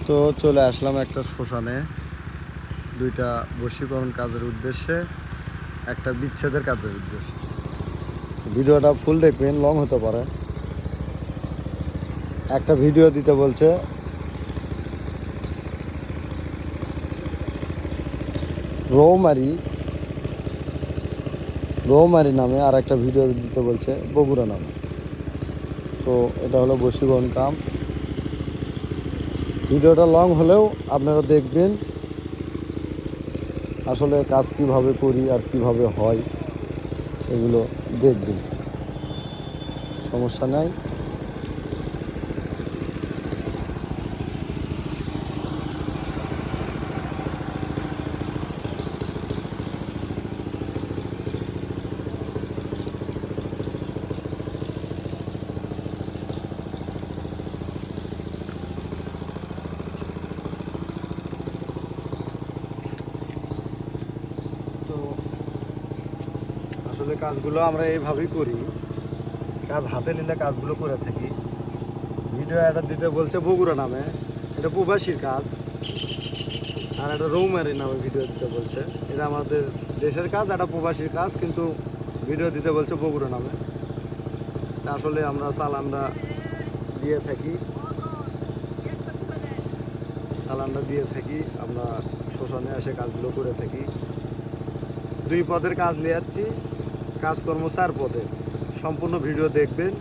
তো চলে আসলাম একটা শ্মশানে, দুইটা বশীকরণ কাজের উদ্দেশ্যে, একটা বিচ্ছেদের কাজের উদ্দেশ্যে। ভিডিওটা ফুল দেখবেন, লং হতে পারে। একটা ভিডিও দিতে বলছে, রৌমারি নামে, আর একটা ভিডিও দিতে বলছে বগুড়া নামে। তো এটা হলো বশীকরণ কাম। ভিডিওটা লং হলেও আপনারা দেখবেন আসলে কাজ কিভাবে করি আর কিভাবে হয়, এগুলো দেখবেন, সমস্যা নাই। তো আসলে কাজগুলো আমরা এইভাবেই করি, কাজ হাতে নিলে কাজগুলো করে থাকি। ভিডিও এটা দিতে বলছে বগুড়া নামে, এটা প্রবাসীর কাজ। আর একটা রৌমারি নামে ভিডিও দিতে বলছে, এটা আমাদের দেশের কাজ, এটা প্রবাসীর কাজ, কিন্তু ভিডিও দিতে বলছে বগুড়া নামে। আসলে আমরা চালানটা দিয়ে থাকি, আমরা শ্মশানে এসে কাজগুলো করে থাকি। 2 পদের কাজ নিয়ে যাচ্ছি, কাজকর্ম 4 পদে। সম্পূর্ণ ভিডিও দেখবেন।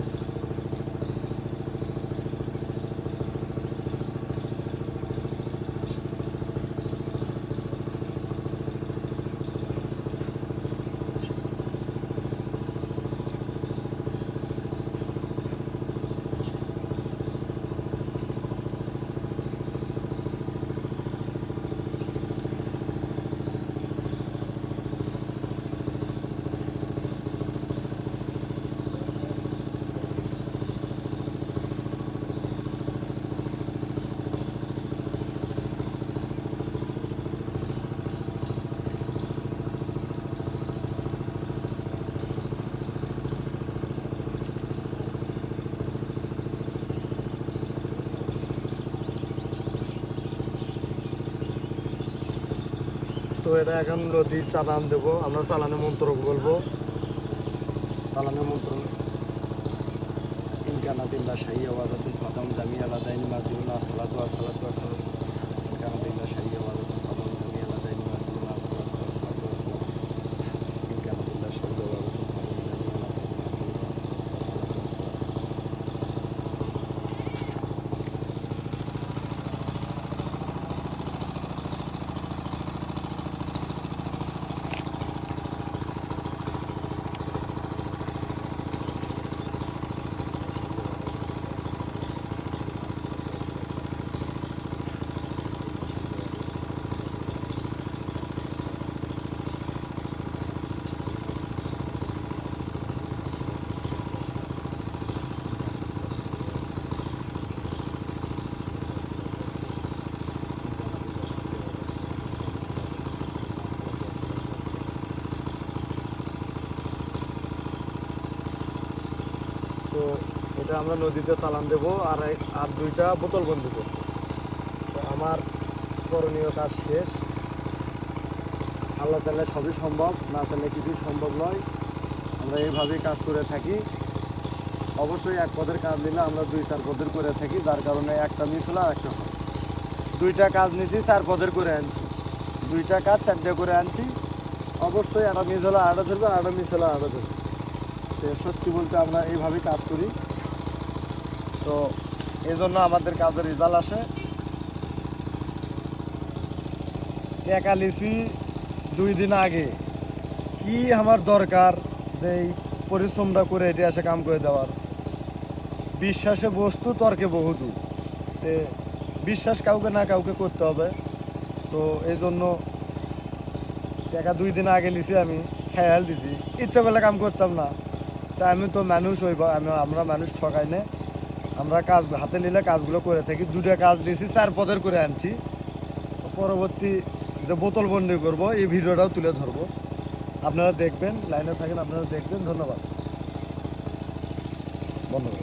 তো এটা এখন নদীর চালান দেবো, আমরা চালানের মন্ত্র বলবো। চালানের মন্ত্র: ইনকানা দিল্লা শাহী আওয়াজাতুল ফাতাম জামি আলা দাইনি মাসজিদুল আসসালাতু আসসালাতু আসসালাম। ইনকানা দিল্লা শাহী আওয়াজাতুল ফাতাম জামি আলা দাইনি মাসজিদুল আসসালাতু আসসালাতু আসসালাম। ইনকানা দিল্লা শাহী আওয়াজাতুল ফাতাম জামি আলা দাইনি মাসজিদুল আসসালাতু আসসালাতু আসসালাম। তো এটা আমরা নদীতে চালান দেবো, আর 2টা বোতল বন্দি করবো। তো আমার করণীয় কাজ শেষ। আল্লাহ চাইলে সবই সম্ভব, না চাইলে কিছুই সম্ভব নয়। আমরা এইভাবেই কাজ করে থাকি। অবশ্যই 1 পদের কাজ নিলে আমরা 2-4 পদের করে থাকি, যার কারণে একটা মিস হলো আর একটা হয়। 2টা কাজ নিয়েছি, 4 পদের করে আনছি। 2টা কাজ 4টে করে আনছি। অবশ্যই একটা মিস হলো আরেকটা ধরবে, আরেকটা মিস হলো আরেকটা ধরবে। তো সত্যি বলতে আমরা এইভাবেই কাজ করি। তো এই জন্য আমাদের কাজের রেজাল্ট আসে। টাকা লিছি 2 দিন আগে, কি আমার দরকার এই পরিশ্রমটা করে এটি এসে কাম করে দেওয়ার। বিশ্বাসে বস্তু, তর্কে বহুদূর। বিশ্বাস কাউকে না কাউকে করতে হবে। তো এই জন্য টাকা 2 দিন আগে লিছি, আমি খেয়াল দিছি, ইচ্ছা করলে কাম করতাম না। তা আমি তো মানুষ হইব, আমরা মানুষ ঠকাই না। আমরা কাজ হাতে নিলে কাজগুলো করে থাকি। 2টা কাজ দিয়েছি, 4 পদের করে আনছি। পরবর্তী যে বোতল বন্দি করবো, এই ভিডিওটাও তুলে ধরবো, আপনারা দেখবেন। লাইনে থাকেন, আপনারা দেখবেন। ধন্যবাদ। বন্ধ।